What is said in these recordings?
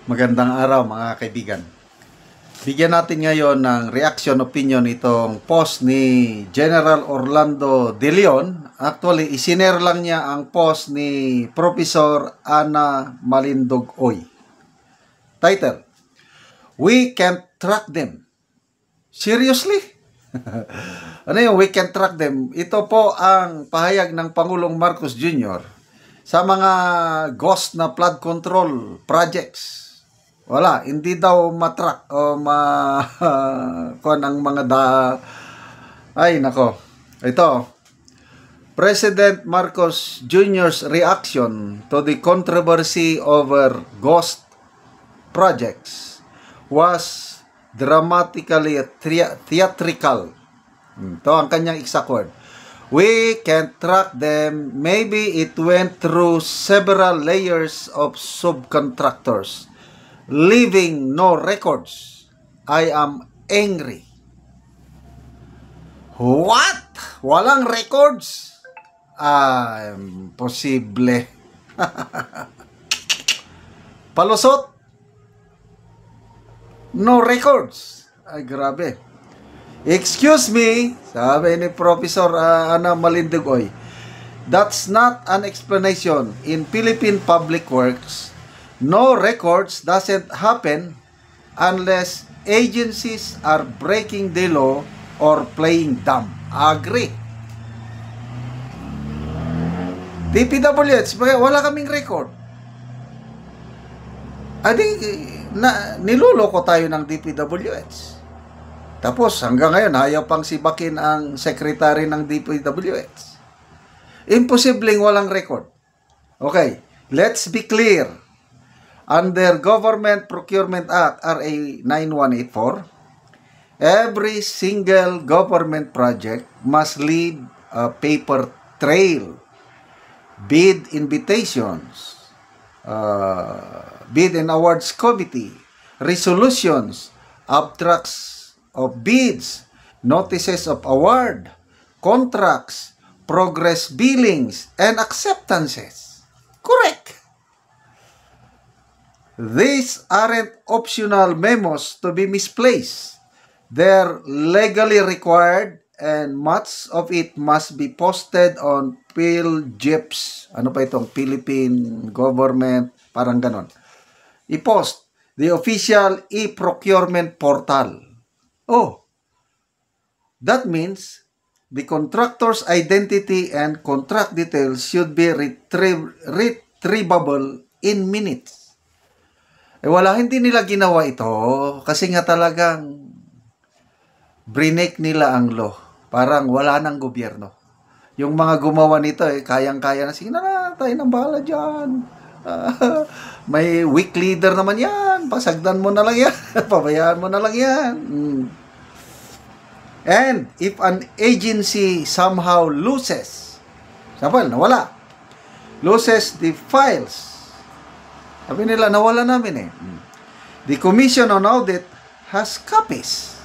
Magandang araw mga kaibigan. Bigyan natin ngayon ng reaction opinion itong post ni General Orlando De Leon. Actually, isinare lang niya ang post ni Professor Ana Malindogoy. Title, "We Can't Track Them." Seriously? Ano yung "we can't track them"? Ito po ang pahayag ng Pangulong Marcos Jr. sa mga ghost na flood control projects. Wala, hindi daw matrack o kuan ang mga Ay, nako. Ito, President Marcos Jr.'s reaction to the controversy over ghost projects was dramatically theatrical. Ito ang kanyang exact word. "We can't track them. Maybe it went through several layers of subcontractors, leaving no records. I am angry." What? Walang records? Imposible. Palusot? No records? Ay, grabe. "Excuse me," sabi ni Professor Ana Malindogoy, "that's not an explanation. In Philippine Public Works, no records doesn't happen unless agencies are breaking the law or playing dumb." Agree. DPWH, wala kaming record. Niluloko tayo ng DPWH. Tapos hanggang ngayon, ayaw pang sibakin ang secretary ng DPWH. Imposibleng walang record. Okay, let's be clear. Under Government Procurement Act, RA 9184, every single government project must leave a paper trail. Bid invitations, bid and awards committee, resolutions, abstracts of bids, notices of award, contracts, progress billings, and acceptances. Correct. These aren't optional memos to be misplaced. They're legally required and much of it must be posted on PhilGIPS. Ano pa itong Philippine Government? Parang ganon. I-post the official e-procurement portal. Oh, that means the contractor's identity and contract details should be retrievable in minutes. Hindi nila ginawa ito kasi nga talagang brinek nila ang law. Parang wala ng gobyerno. Yung mga gumawa nito, kayang-kaya na. Sige na, tayo nang bahala dyan. May weak leader naman yan. Pasagdan mo na lang yan. Pabayaan mo na lang yan. And if an agency somehow loses, nawala, loses the files, sabi nila, nawala namin the Commission on Audit has copies.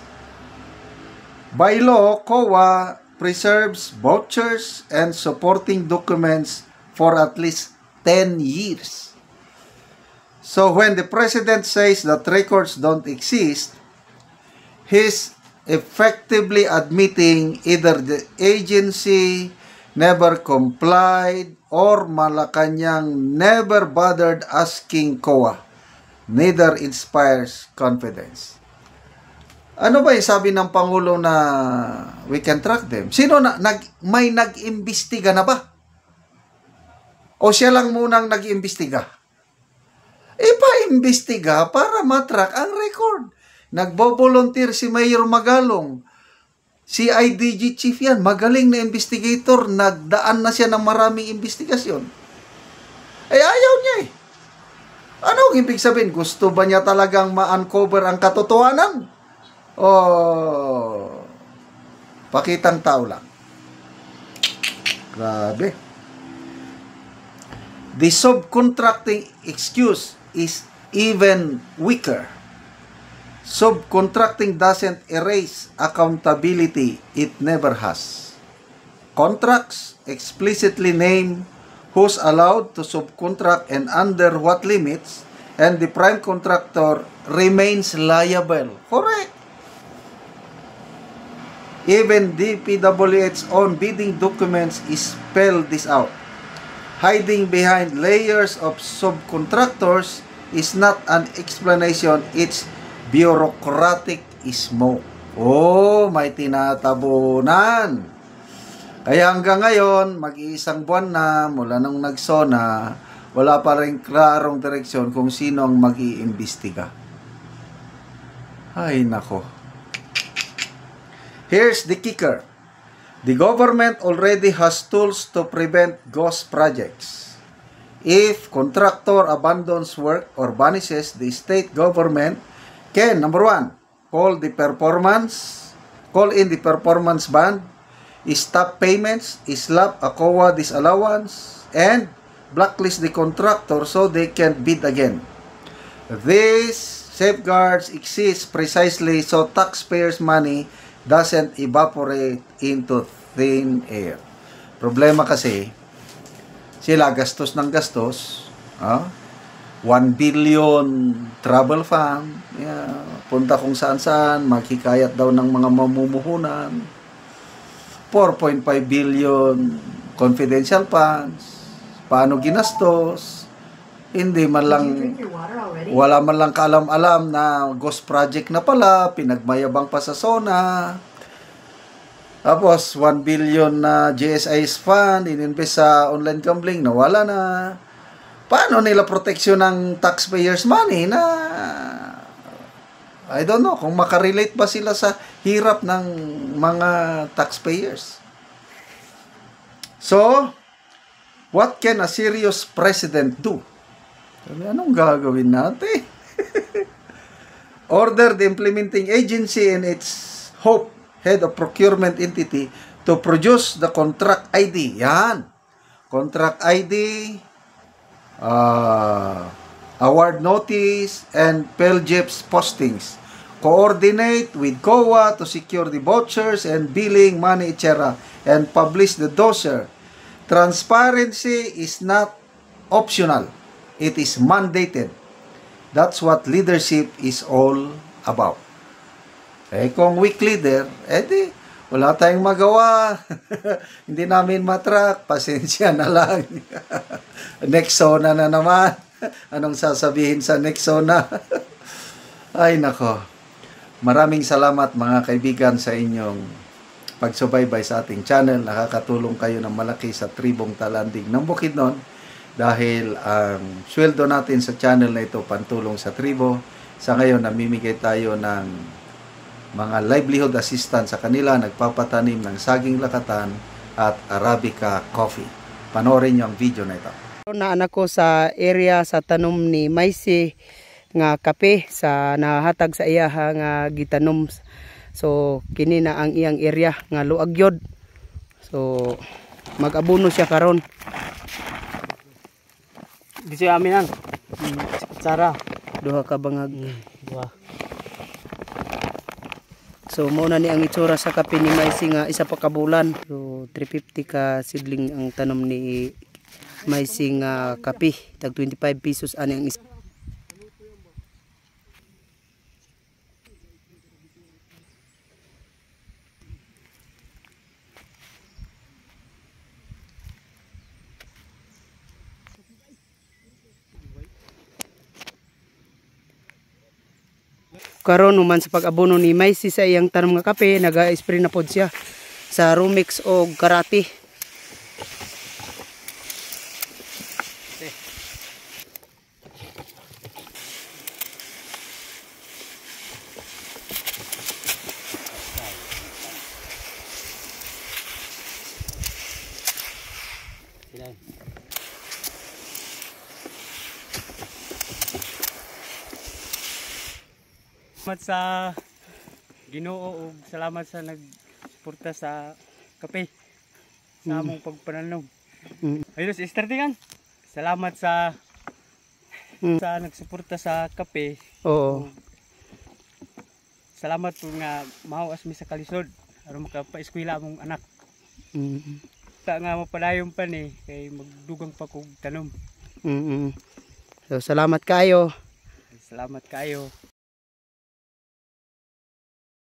By law, COA preserves vouchers and supporting documents for at least 10 years. So when the President says that records don't exist, he's effectively admitting either the agency never complied or Malacanang never bothered asking COA. Neither inspires confidence. Ano ba yung sabi ng Pangulo na we can track them? Sino may nag-imbestiga na ba? O siya lang munang nag-imbestiga? Pa-imbestiga para matrack ang record. Nagbo-volunteer si Mayor Magalong. Si IDG chief yan. Magaling na investigator. Nagdaan na siya ng maraming investigasyon. Ayaw niya Anong ibig sabihin? Gusto ba niya talagang ma-uncover ang katotohanan? Pakitang tao lang. Grabe. The subcontracting excuse is even weaker. Subcontracting doesn't erase accountability. It never has. Contracts explicitly name who's allowed to subcontract and under what limits, and the prime contractor remains liable. Correct. Even DPWH's own bidding documents spell this out. Hiding behind layers of subcontractors is not an explanation, it's bureaucratic smoke. Oh, may tinatabunan. Kaya hanggang ngayon, mag-iisang buwan na mula nung nagsona, wala pa rin klarong direksyon kung sino ang mag-iimbestiga. Ay, nako. Here's the kicker. The government already has tools to prevent ghost projects. If contractor abandons work or vanishes, the state government can, number 1, call in the performance band, stop payments, slap a COA disallowance, and blacklist the contractor so they can bid again. These safeguards exist precisely so taxpayers' money doesn't evaporate into thin air. Problema kasi, sila gastos ng gastos, 1 billion travel fund, punta kung saan-saan, makikayat daw ng mga mamumuhunan, 4.5 billion confidential funds, paano ginastos, hindi man lang, wala man lang kaalam-alam na ghost project na pala, pinagmayabang pa sa SONA. Tapos 1 billion na GSI's fund ininvest sa online gambling, nawala na. Paano nila proteksyon ng taxpayers' money na I don't know kung makarelate ba sila sa hirap ng mga taxpayers. So, what can a serious president do? Anong gagawin natin? Order the implementing agency and its head of procurement entity to produce the contract ID. Yan. Contract ID, award notice, and PELGIP's postings. Coordinate with COA to secure the vouchers and billing money, etc. And publish the dossier. Transparency is not optional. It is mandated. That's what leadership is all about. Kung weak leader, di, wala tayong magawa. Hindi namin matrack. Pasensya na lang. Next SONA na naman. Anong sasabihin sa next SONA? Ay, nako. Maraming salamat mga kaibigan sa inyong pagsubaybay sa ating channel. Nakakatulong kayo ng malaki sa tribong Talandig ng Bukidnon. Dahil ang sweldo natin sa channel na ito pantulong sa tribo. Sa ngayon, namimigay tayo ng mga livelihood assistance sa kanila, nagpapatanim ng saging lakatan at Arabica coffee. Panoorin niyo ang video na ito. Na anak ko sa area sa tanom ni Maisi nga kape sa nahatag sa iya nga gitanom. So kini na ang iyang area nga luag yod. So mag-abono siya karon. Di siya amin ang Sara duha ka bangag. Duha. So muna ni ang itsura sa kape ni Maisi nga isa pa ka bulan. So 350 ka sidling ang tanom ni Maisi nga kape. Tag 25 pesos ani ang isa. Karon human sa pag-abono ni Maisi sa iyang tanom nga kape, naga-spray na pod siya sa Rumix o Karate. Salamat sa Ginoo ug salamat sa nagsuporta sa kape sa among pagpananom. Ayos startingan. Salamat sa nagsuporta sa kape. Oo. Salamat po nga mahawas mi sa kalisod aron makapaeskwela among anak. Ta nga mapadayon pa ni kay magdugang pa kog tanom. So salamat kayo. Salamat kayo.